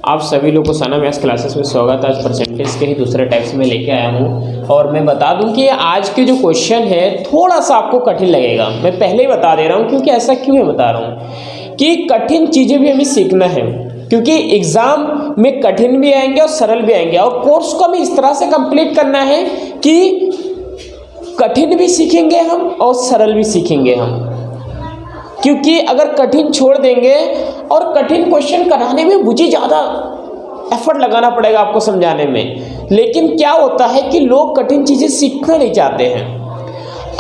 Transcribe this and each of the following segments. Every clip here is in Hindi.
आप सभी लोग को सना मैथ्स क्लासेस में स्वागत है। आज परसेंटेज के ही दूसरे टाइप्स में लेके आया हूँ और मैं बता दूं कि आज के जो क्वेश्चन है थोड़ा सा आपको कठिन लगेगा। मैं पहले ही बता दे रहा हूँ, क्योंकि ऐसा क्यों मैं बता रहा हूँ कि कठिन चीज़ें भी हमें सीखना है, क्योंकि एग्ज़ाम में कठिन भी आएंगे और सरल भी आएंगे। और कोर्स को हमें इस तरह से कंप्लीट करना है कि कठिन भी सीखेंगे हम और सरल भी सीखेंगे हम, क्योंकि अगर कठिन छोड़ देंगे और कठिन क्वेश्चन कराने में मुझे ज़्यादा एफर्ट लगाना पड़ेगा आपको समझाने में। लेकिन क्या होता है कि लोग कठिन चीज़ें सीखना नहीं चाहते हैं।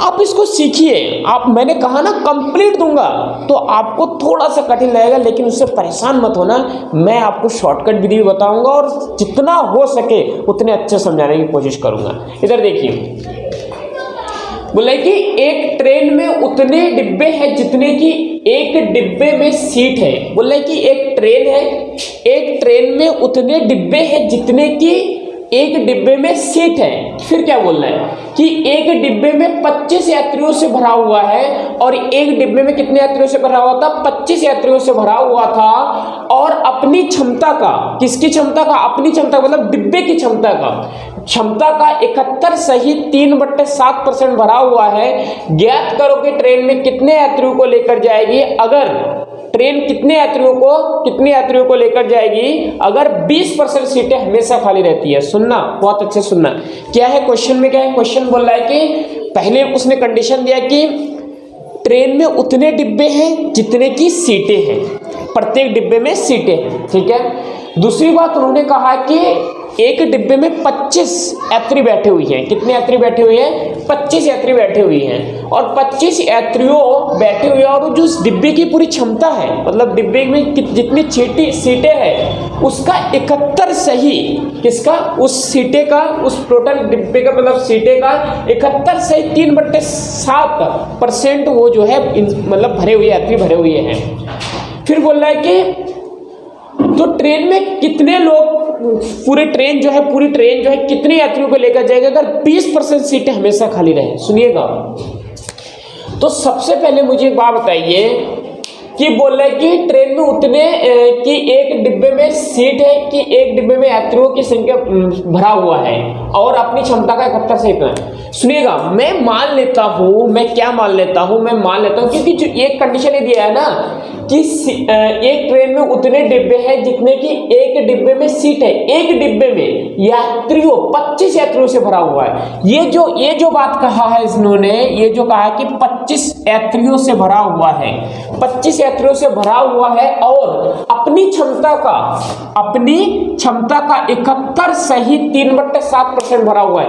आप इसको सीखिए, आप मैंने कहा ना कंप्लीट दूंगा तो आपको थोड़ा सा कठिन लगेगा, लेकिन उससे परेशान मत होना। मैं आपको शॉर्टकट विधि भी बताऊंगा और जितना हो सके उतने अच्छे समझाने की कोशिश करूंगा। इधर देखिए, बोला कि एक ट्रेन में उतने डिब्बे हैं जितने की एक डिब्बे में सीट है। बोला कि एक ट्रेन है, एक ट्रेन में उतने डिब्बे हैं जितने की एक डिब्बे में सीट है। फिर क्या बोल रहा है कि एक डिब्बे में 25 यात्रियों से भरा हुआ है और एक डिब्बे में कितने यात्रियों से भरा हुआ था? 25 यात्रियों से भरा हुआ था। और अपनी क्षमता का, किसकी क्षमता का? अपनी क्षमता मतलब डिब्बे की क्षमता का 71 सही 3/7% भरा हुआ है। ज्ञात करो कि ट्रेन में कितने यात्रियों को लेकर जाएगी अगर ट्रेन कितने यात्रियों को लेकर जाएगी अगर 20% सीटें हमेशा खाली रहती है। सुनना, बहुत अच्छे सुनना। क्या है क्वेश्चन में? क्या है क्वेश्चन? बोल रहा है कि पहले उसने कंडीशन दिया कि ट्रेन में उतने डिब्बे हैं जितने की सीटें हैं, प्रत्येक डिब्बे में सीटें हैं, ठीक है। दूसरी बात उन्होंने कहा कि एक डिब्बे में 25 यात्री बैठे हुए हैं। कितने यात्री बैठे हुए हैं? 25 यात्री बैठे हुए हैं। और 25 यात्रियों बैठे हुए हैं और जो उस डिब्बे की पूरी क्षमता है, मतलब डिब्बे में जितनी सीटें हैं उसका 71 सही, किसका? उस सीटें का, उस टोटल डिब्बे का मतलब सीटें का 71 सही 3/7% वो जो है मतलब भरे हुए यात्री भरे हुए हैं। फिर बोल रहा है कि तो ट्रेन में कितने लोग, पूरी ट्रेन जो है कितने यात्रियों को लेकर जाएगा अगर 20% सीटें हमेशा खाली रहे? सुनिएगा। तो सबसे पहले मुझे एक बात बताइए कि बोल रहा है कि ट्रेन में उतने कि एक डिब्बे में सीट है कि एक डिब्बे में यात्रियों की संख्या भरा हुआ है और अपनी क्षमता का 71 से इतना। सुनिएगा, मैं मान लेता हूँ, मैं मान लेता हूँ क्योंकि जो एक कंडीशन ये दिया है ना कि एक ट्रेन में उतने डिब्बे हैं जितने की एक डिब्बे में सीट है, एक डिब्बे में यात्रियों 25 यात्रियों से भरा हुआ है। ये जो बात कहा है इन्होंने, ये जो कहा है कि 25 यात्रियों से भरा हुआ है, 25 यात्रियों से भरा हुआ है और अपनी क्षमता का 71 सही 3/7% भरा हुआ है।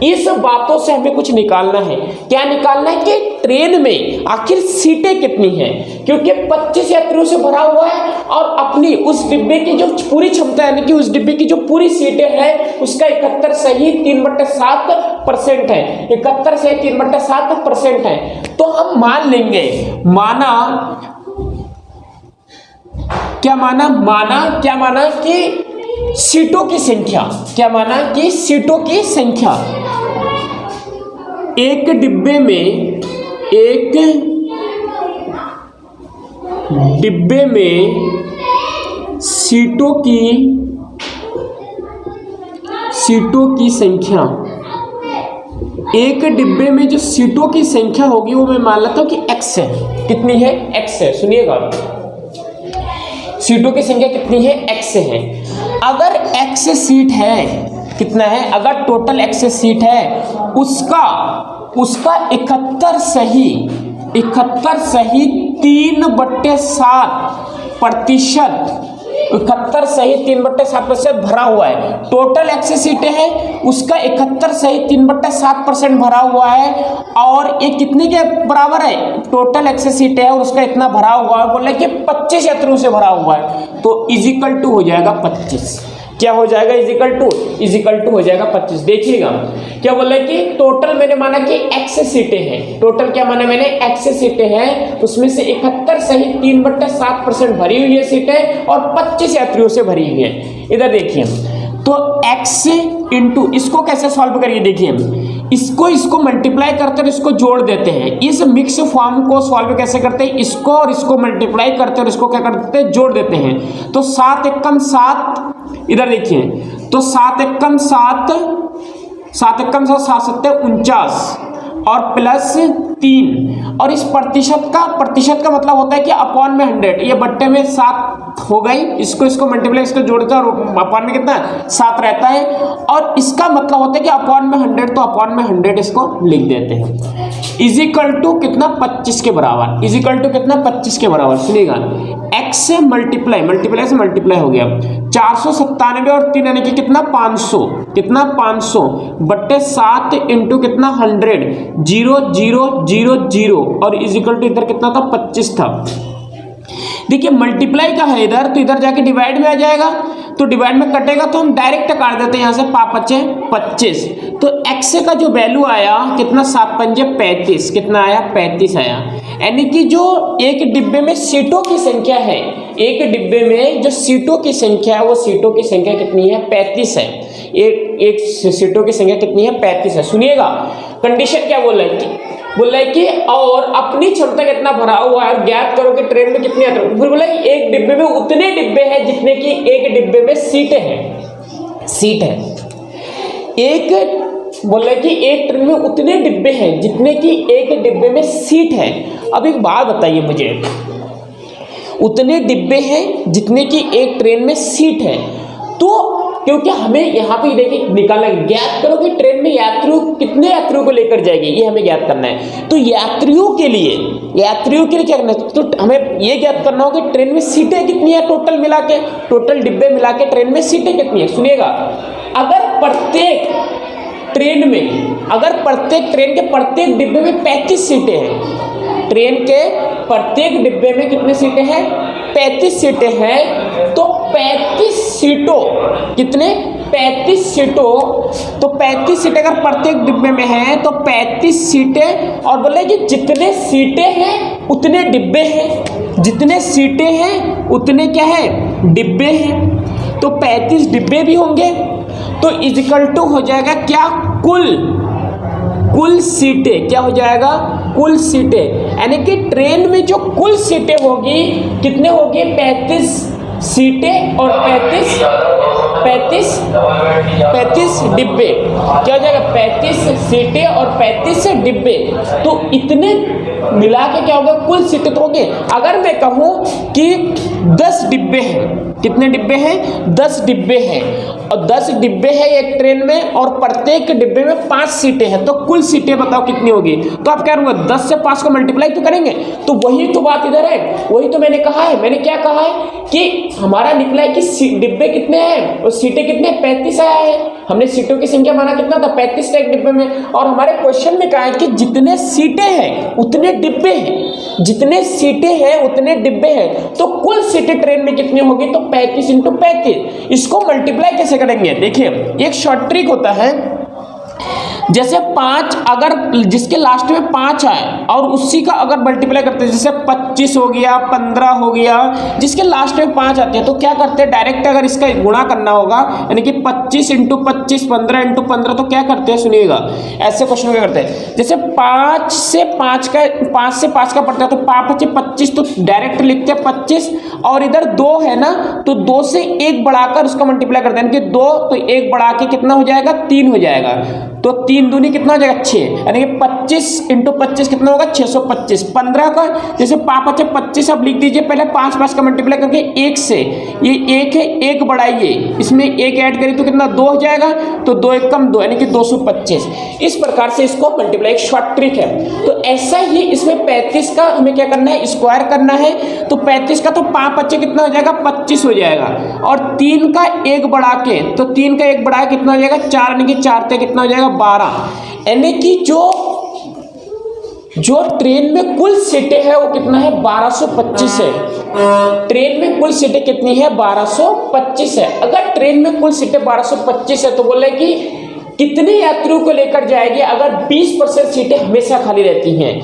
इस बातों से हमें कुछ निकालना है। क्या निकालना है? कि ट्रेन में आखिर सीटें कितनी हैं, क्योंकि 25 यात्रियों से भरा हुआ है और अपनी उस डिब्बे की जो पूरी क्षमता यानी कि उस डिब्बे की जो पूरी सीटें हैं उसका 71 सही 3/7% है। 71 सही 3/7% है। तो हम मान लेंगे, क्या माना कि सीटों की संख्या, क्या माना कि सीटों की संख्या एक डिब्बे में सीटों की संख्या, एक डिब्बे में जो सीटों की संख्या होगी वो मैं मान लेता हूं कि x है। कितनी है? x है। सुनिएगा, सीटों की संख्या कितनी है? x है। अगर x सीट है, कितना है? अगर टोटल x सीट है उसका 71 सही 3/7%, 71 सही 3/7% भरा हुआ है। टोटल x सीटें हैं उसका 71 सही 3/7% भरा हुआ है। और ये कितने के बराबर है? टोटल x सीटें है और उसका इतना भरा हुआ है। बोल रहे कि 25 यात्रियों से भरा हुआ है, तो इजिकल टू हो जाएगा 25। क्या हो जाएगा? इजिकल टू हो जाएगा 25। देखिएगा क्या बोल रहे कि टोटल मैंने माना कि x सीटें हैं। टोटल क्या माना मैंने? x सीटें हैं, उसमें से 71 सही 3/7% भरी हुई है सीटें और 25 यात्रियों से भरी हुई है। इधर देखिए, तो x इंटू, इसको कैसे सॉल्व करिए? देखिए इसको मल्टीप्लाई करते हैं, इसको जोड़ देते हैं। इस मिक्स फॉर्म को सॉल्व कैसे करते हैं, इसको और इसको मल्टीप्लाई करते हैं और इसको क्या करते हैं, जोड़ देते हैं। तो 7 एकम 7, इधर देखिए, तो 7 एकम 7, 7 एकम 7, 7 सत्ते 49 और प्लस 3, और इस प्रतिशत का मतलब होता है कि अपॉन में 100, ये बट्टे में 7 हो गई, इसको मल्टीप्लाई, इसको जोड़कर और अपॉन में कितना 7 रहता है, और इसका मतलब होता है कि अपॉन में 100, तो अपॉन में 100 इसको लिख देते हैं। इजिकल टू कितना 25 के बराबर, इजिकल टू कितना 25 के बराबर। सुनिएगा, x से मल्टीप्लाई से मल्टीप्लाई हो गया, 497 और 3 यानी कि कितना 500, कितना 500 बट्टे 7 इंटू कितना 100, 0 0 0 0 और इजिकल टू इधर कितना था 25 था। देखिए मल्टीप्लाई का है इधर, तो इधर जाके डिवाइड में आ जाएगा, तो डिवाइड में कटेगा तो हम डायरेक्ट काट देते हैं यहाँ से, 5×5 = 25। तो x का जो वैल्यू आया कितना 7×5 = 35, कितना आया 35 आया। यानी कि जो एक डिब्बे में सीटों की संख्या है, एक डिब्बे में जो सीटों की संख्या है, वो सीटों की संख्या कितनी है 35 है। एक सीटों की संख्या कितनी है 35 है। सुनिएगा कंडीशन क्या बोल रहा है कि और अपनी क्षमता कितना भरा हुआ है, ज्ञात करो कि ट्रेन में कितने यात्री। फिर बोला एक डिब्बे में उतने डिब्बे हैं जितने कि एक डिब्बे में सीटें हैं, सीट है। एक बोल रहा है कि एक ट्रेन में उतने डिब्बे हैं जितने कि एक डिब्बे में सीट है। अब एक बात बताइए मुझे, उतने डिब्बे हैं जितने कि एक ट्रेन में सीट है, तो क्योंकि हमें यहाँ पे देखिए निकालना है, ज्ञात करो कि ट्रेन में यात्रियों कितने यात्रियों को लेकर जाएगी, ये हमें ज्ञात करना है। तो यात्रियों के लिए क्या करना है, तो हमें ये ज्ञात करना होगा कि ट्रेन में सीटें कितनी है, टोटल मिला के, टोटल डिब्बे मिला के ट्रेन में सीटें कितनी है। सुनिएगा, अगर प्रत्येक ट्रेन के प्रत्येक डिब्बे में 35 सीटें हैं, ट्रेन के प्रत्येक डिब्बे में कितने सीटें हैं 35 सीटें हैं, तो 35 सीटों कितने 35 सीटों, तो 35 सीटें अगर प्रत्येक डिब्बे में हैं तो 35 सीटें, और बोले कि जितने सीटें हैं उतने डिब्बे हैं, जितने सीटें हैं उतने क्या है डिब्बे हैं, तो 35 डिब्बे भी होंगे। तो इजिकल टू हो जाएगा क्या, कुल सीटें, क्या हो जाएगा कुल सीटें, यानी कि ट्रेन में जो कुल सीटें होगी कितने होगी 35 सीटें और 35 डिब्बे, क्या हो जाएगा 35 सीटें और 35 डिब्बे, तो इतने मिला के क्या होगा कुल सीटें तो होंगे। अगर मैं कहूँ कि 10 डिब्बे हैं, कितने डिब्बे हैं 10 डिब्बे हैं, और 10 डिब्बे हैं एक ट्रेन में और प्रत्येक डिब्बे में 5 सीटें हैं, तो कुल सीटें बताओ कितनी होगी। तो आप क्या करूँगा 10 से 5 को मल्टीप्लाई तो करेंगे, तो वही तो बात इधर है, वही तो मैंने कहा है। मैंने क्या कहा है कि हमारा निकला है कि डिब्बे कितने हैं और सीटें कितने 35 आया है, हमने सीटों की संख्या माना कितना था 35 था एक डिब्बे में, और हमारे क्वेश्चन में कहा है कि जितने सीटें हैं उतने डिब्बे हैं, जितने सीटें हैं उतने डिब्बे हैं, तो कुल सीटें ट्रेन में कितनी होगी, तो 35 × 35। इसको मल्टीप्लाई कैसे करेंगे, देखिए एक शॉर्ट ट्रिक होता है, जैसे 5 अगर जिसके लास्ट में 5 आए और उसी का अगर मल्टीप्लाई करते हैं, जैसे 25 हो गया 15 हो गया, जिसके लास्ट में 5 आते हैं, तो क्या करते हैं डायरेक्ट अगर इसका गुणा करना होगा, यानी कि 25 × 25 15 × 15, तो क्या करते हैं सुनिएगा, ऐसे क्वेश्चन क्या करते हैं, जैसे 5 से 5 का पड़ता है, तो 5×5 = 25, तो डायरेक्ट लिखते हैं 25, और इधर 2 है ना, तो 2 से 1 बढ़ाकर उसका मल्टीप्लाई करते हैं, यानी कि 2 तो 1 बढ़ा के कितना हो जाएगा 3 हो जाएगा, तो 3 दूनी कितना हो जाएगा 6, यानी कि 25 × 25 कितना होगा 625। 15 का जैसे 5×5 = 25, अब लिख दीजिए पहले 5 का मल्टीप्लाई करके 1 से, ये 1 है 1 बढ़ाइए, इसमें 1 ऐड करिए तो कितना 2 हो जाएगा, तो 2 × 1 = 2 यानी कि 225। इस प्रकार से इसको मल्टीप्लाई, एक शॉर्ट ट्रिक है। तो ऐसा ही इसमें 35 का हमें क्या करना है स्क्वायर करना है, तो 35 का तो 5×5 कितना हो जाएगा 25 हो जाएगा, और 3 का 1 बढ़ा के, तो 3 का 1 बढ़ा के कितना हो जाएगा 4, यानी कि 4 से कितना हो जाएगा 12, यानी कि जो ट्रेन में कुल सीटें है वो कितना है 1225 है, ट्रेन में कुल सीटें कितनी है 1225 है। अगर ट्रेन में कुल सीटें 1225 है तो बोले कि कितने यात्रियों को लेकर जाएगी अगर 20% सीटें हमेशा खाली रहती हैं,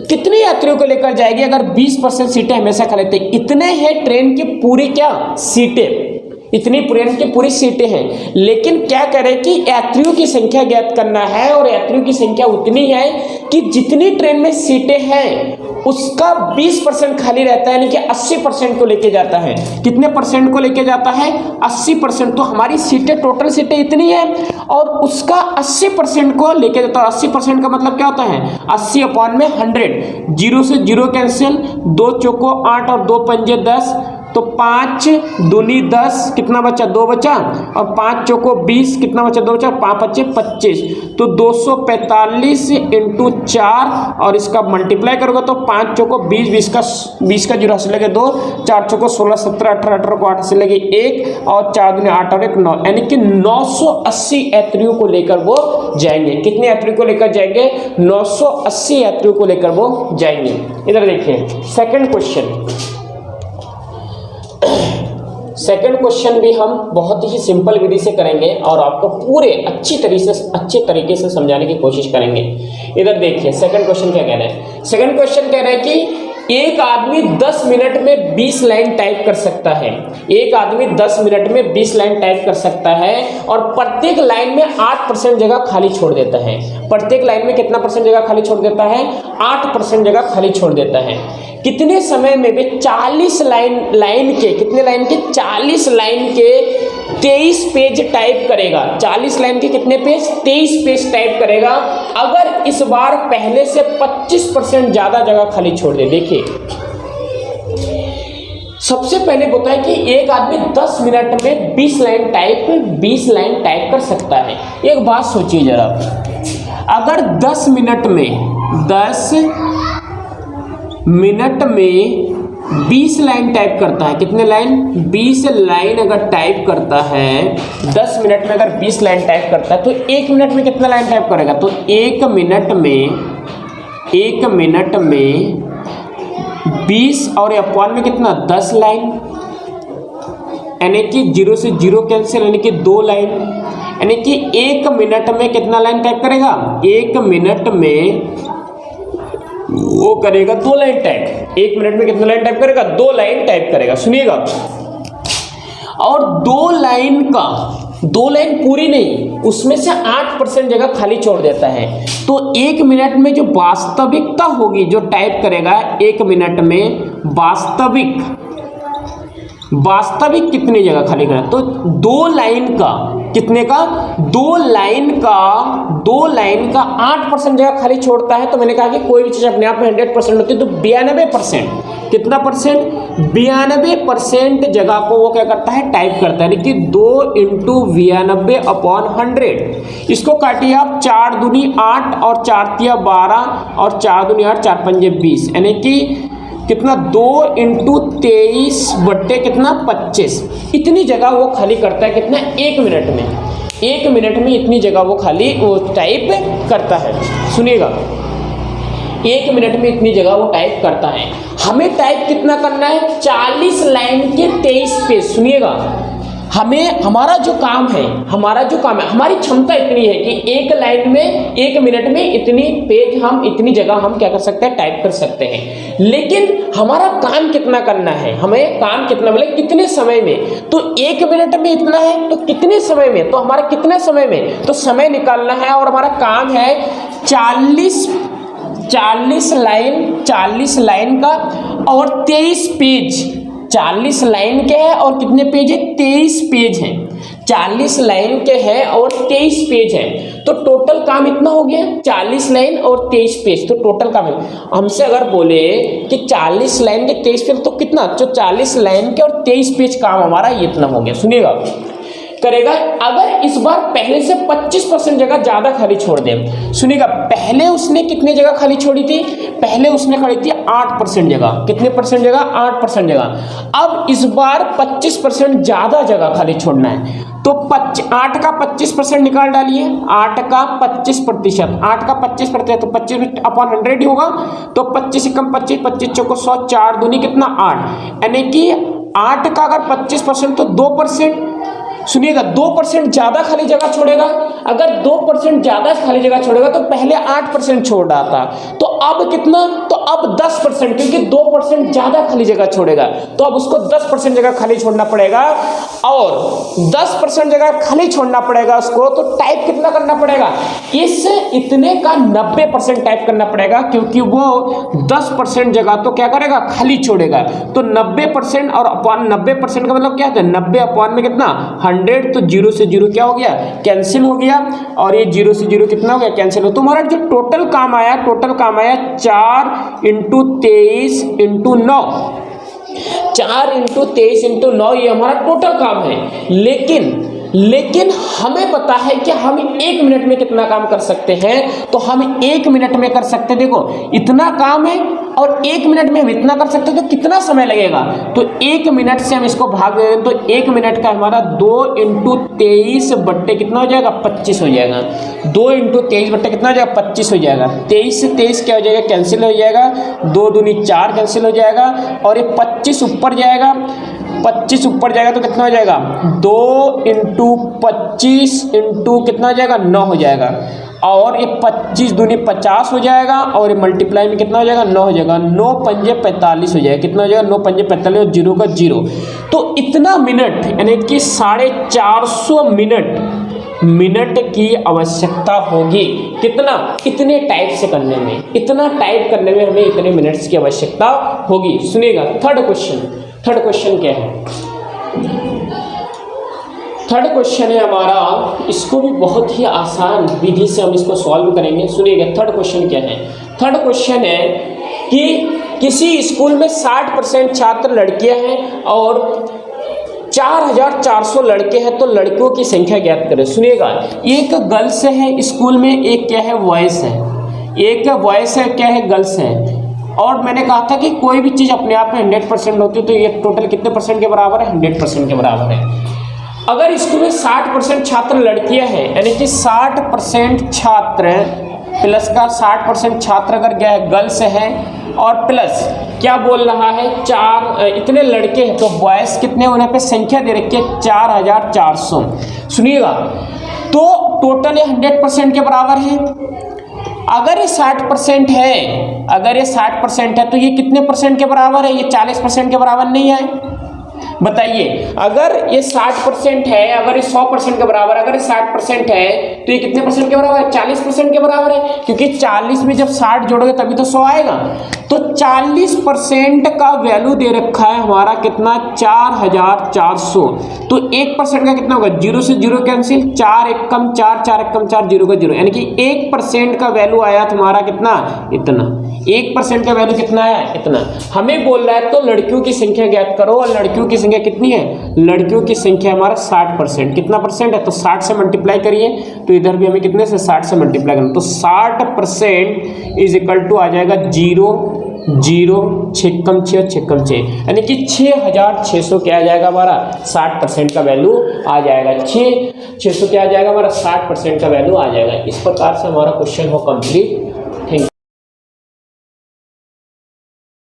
कितने यात्रियों को लेकर जाएगी अगर 20% सीटें हमेशा खाली रहती हैं, इतने हैं ट्रेन की पूरी क्या सीटें, इतनी ट्रेन की पूरी सीटें हैं, लेकिन क्या करें कि यात्रियों की संख्या ज्ञात करना है और यात्रियों की संख्या उतनी है कि जितनी ट्रेन में सीटें हैं उसका 20% खाली रहता है, यानी कि 80% को लेके जाता है। कितने परसेंट को लेके जाता है? 80%। तो हमारी सीटें, टोटल सीटें इतनी है और उसका 80% को लेके जाता है। 80% का मतलब क्या होता है? 80/100। 0 से 0 कैंसिल, 2 चौको 8 और 2 पंजे 10, तो 5 दूनी 10, कितना बचा? 2 बचा, और 5 चौको 20, कितना बचा? 2 बचा, 5 बचे 25, तो 245 × 4 और इसका मल्टीप्लाई करोगे तो 5 चौको 20, 20 का 0 हंस लगे 2, 4 चौको 16, 17, 18, 18 को 8 हंस लगे 1, और 4 दूनी 8 और 1 9, यानी कि 980 यात्रियों को लेकर वो जाएंगे। कितने यात्रियों को लेकर जाएंगे? 980 यात्रियों को लेकर वो जाएंगे। इधर देखिए सेकंड क्वेश्चन भी हम बहुत ही सिंपल विधि से करेंगे और आपको पूरे अच्छे तरीके से समझाने की कोशिश करेंगे। इधर देखिए सेकंड क्वेश्चन क्या कह रहा है। सेकंड क्वेश्चन कह रहा है कि एक आदमी 10 मिनट में 20 लाइन टाइप कर सकता है। एक आदमी 10 मिनट में 20 लाइन टाइप कर सकता है और प्रत्येक लाइन में 8% जगह खाली छोड़ देता है। प्रत्येक लाइन में कितना परसेंट जगह खाली छोड़ देता है? 8% जगह खाली छोड़ देता है। कितने समय में वे 40 लाइन के, कितने लाइन के? 40 लाइन के 23 पेज टाइप करेगा। 40 लाइन के कितने पेज? 23 पेज टाइप करेगा अगर इस बार पहले से 25% ज्यादा जगह खाली छोड़ दे। देखिए सबसे पहले बताया कि एक आदमी 10 मिनट में 20 लाइन टाइप कर सकता है। एक बात सोचिए जरा, अगर 10 मिनट में 20 लाइन टाइप करता है, कितने लाइन? 20 लाइन अगर टाइप करता है, 10 मिनट में अगर 20 लाइन टाइप करता है तो 1 मिनट में कितना लाइन टाइप करेगा? तो 1 मिनट में 20 और अपॉन में कितना? 10 लाइन, यानी कि 0 से 0 कैंसिल, यानी कि 2 लाइन, यानी कि 1 मिनट में कितना लाइन टाइप करेगा? 1 मिनट में वो करेगा 2 लाइन टाइप। 1 मिनट में कितना लाइन टाइप करेगा? 2 लाइन टाइप करेगा। सुनिएगा, और 2 लाइन पूरी नहीं, उसमें से 8% जगह खाली छोड़ देता है। तो 1 मिनट में जो वास्तविकता होगी जो टाइप करेगा, 1 मिनट में वास्तविक कितनी जगह खाली करना? तो 2 लाइन का कितने का? 2 लाइन का 8% जगह खाली छोड़ता है। तो मैंने कहा कि कोई भी चीज अपने आप में 100% होती है, तो 92%, कितना परसेंट? 92% जगह को वो क्या करता है? टाइप करता है, यानी कि 2 × 92/100। इसको काटिए आप, 4 दूनी 8 और 4 तिया 12 और 4 दूनी 8, 4 पंजे 20, यानी कि कितना? 2 × 23 बट्टे कितना? 25। इतनी जगह वो खाली करता है। कितना? 1 मिनट में। 1 मिनट में इतनी जगह वो टाइप करता है। सुनिएगा, 1 मिनट में इतनी जगह वो टाइप करता है। हमें टाइप कितना करना है? 40 लाइन के 23 पेज। सुनिएगा, हमारा जो काम है, हमारी क्षमता इतनी है कि 1 लाइन में 1 मिनट में इतनी जगह हम क्या कर सकते हैं? टाइप कर सकते हैं। लेकिन हमारा काम कितना करना है? हमें काम कितना, मतलब कितने समय में? तो 1 मिनट में इतना है, तो कितने समय में? तो हमारा कितने समय में? तो समय निकालना है, और हमारा काम है 40 लाइन का और 23 पेज। 40 लाइन के हैं और कितने पेज है? 23 पेज हैं। 40 लाइन के हैं और 23 पेज हैं, तो टोटल काम इतना हो गया, 40 लाइन और 23 पेज। तो टोटल काम है, हमसे अगर बोले कि 40 लाइन के 23 पेज, तो कितना? जो 40 लाइन के और 23 पेज काम हमारा इतना हो गया। सुनिएगा, करेगा अगर इस बार पहले से 25% जगह ज्यादा खाली छोड़ दे। सुनिएगा, पहले उसने कितने जगह खाली छोड़ी थी? पहले उसने खाली थी 8% जगह। कितने परसेंट जगह? 8% जगह। अब इस बार 25% ज्यादा जगह खाली छोड़ना है, तो 8 का 25% निकाल डालिए। 8 का 25%, 8 का 25%, तो 25/100 ही होगा। तो 25 कम 25, 25 चौको 100, 4 दूनी कितना? 8, यानी कि 8 का अगर 25% तो 2%। सुनिएगा, 2% ज्यादा खाली जगह छोड़ेगा। अगर 2% ज्यादा खाली जगह छोड़ेगा तो पहले 8% छोड़ रहा था, तो अब कितना, तो अब 10%, क्योंकि 2% ज्यादा खाली जगह छोड़ेगा, तो अब उसको 10% जगह खाली छोड़ना पड़ेगा, और 10% जगह खाली छोड़ना पड़ेगा उसको, तो टाइप कितना करना पड़ेगा, इस इतने का 90% टाइप करना पड़ेगा, क्योंकि वो 10% जगह तो क्या करेगा, खाली छोड़ेगा। तो 90% और अपॉन 90% का मतलब क्या होता है, 90 अपॉन में कितना 100, तो 0 से 0 क्या हो गया, कैंसिल हो गया, और ये 0 से 0 कितना हो गया, कैंसिल हो। तो हमारा जो टोटल काम आया 4 × 23 × 9, 4 × 23 × 9 ये हमारा टोटल काम है। लेकिन हमें पता है कि हम 1 मिनट में कितना काम कर सकते हैं, तो हम 1 मिनट में कर सकते हैं। देखो इतना काम है और 1 मिनट में हम इतना कर सकते हैं, तो कितना समय लगेगा, तो 1 मिनट से हम इसको भाग दें, तो 1 मिनट का हमारा 2 × 23 बट्टे कितना हो जाएगा, 25 हो जाएगा। 2 × 23 बट्टे कितना हो जाएगा, 25 हो जाएगा। 23 से 23 क्या हो जाएगा, कैंसिल हो जाएगा, 2 दूनी 4 कैंसिल हो जाएगा, और ये 25 ऊपर जाएगा, 25 ऊपर जाएगा तो कितना हो जाएगा, 2 × 25 × कितना हो जाएगा, 9 हो जाएगा, और ये 25 दूनी 50 हो जाएगा, और ये मल्टीप्लाई में कितना हो जाएगा, 9 हो जाएगा। 9 पंजे 45 हो जाएगा, कितना हो जाएगा, 9 पंजे 45 और 0 का 0। तो इतना मिनट यानी कि 450 मिनट की आवश्यकता होगी, कितना, इतने टाइप से करने में, इतना टाइप करने में हमें इतने मिनट्स की आवश्यकता होगी। सुनिएगा थर्ड क्वेश्चन क्या है, थर्ड क्वेश्चन है हमारा, इसको भी बहुत ही आसान विधि से हम इसको सॉल्व करेंगे। सुनिएगा थर्ड क्वेश्चन क्या है, थर्ड क्वेश्चन है कि किसी स्कूल में 60% छात्र लड़कियां हैं और 4400 लड़के हैं, तो लड़कियों की संख्या ज्ञात करें। सुनिएगा, एक गर्ल्स है स्कूल में, एक क्या है, बॉयज है, एक बॉयज है, क्या है, गर्ल्स है। और मैंने कहा था कि कोई भी चीज़ अपने आप में 100% होती है, तो ये टोटल कितने परसेंट के बराबर है, 100% के बराबर है। अगर स्कूल में 60% छात्र लड़कियां हैं, यानी कि 60% छात्र प्लस का 60% छात्र अगर गर्ल्स है, और प्लस क्या बोल रहा है, 4 इतने लड़के हैं, तो बॉयज कितने होने पे संख्या दे रखी है 4400। सुनिएगा, तो टोटल ये 100% के बराबर है। अगर ये 60% है, अगर ये 60% है, तो ये कितने परसेंट के बराबर है, ये 40% के बराबर नहीं है। बताइए, अगर ये 60% है, अगर ये 100% के बराबर, अगर ये 60% है, तो ये कितने परसेंट के बराबर है, 40% के बराबर है, क्योंकि 40 में जब 60 जोड़ोगे तभी तो 100 आएगा। तो 40% का वैल्यू दे रखा है हमारा कितना, 4400। तो 1% का कितना होगा, 0 से 0 कैंसिल, 4 1 कम 4, 4 1 कम 4, 0 का 0, यानी कि 1% का वैल्यू आया तुम्हारा कितना, इतना। 1% का वैल्यू कितना आया, इतना। हमें बोल रहा है तो लड़कियों की संख्या ज्ञात करो, और लड़कियों की संख्या कितनी है, लड़कियों की संख्या हमारा 60%, कितना परसेंट है, तो 60 से मल्टीप्लाई करिए, तो इधर भी हमें कितने से 60 से मल्टीप्लाई करना, तो 60% इज इक्वल टू आ जाएगा 0 0 6 कम 6 6 कम 6, यानी कि 6600 क्या आ जाएगा हमारा, 60% का वैल्यू आ जाएगा। 600 क्या आ जाएगा हमारा, 60% का वैल्यू आ जाएगा। इस प्रकार से हमारा क्वेश्चन हो कंप्लीट।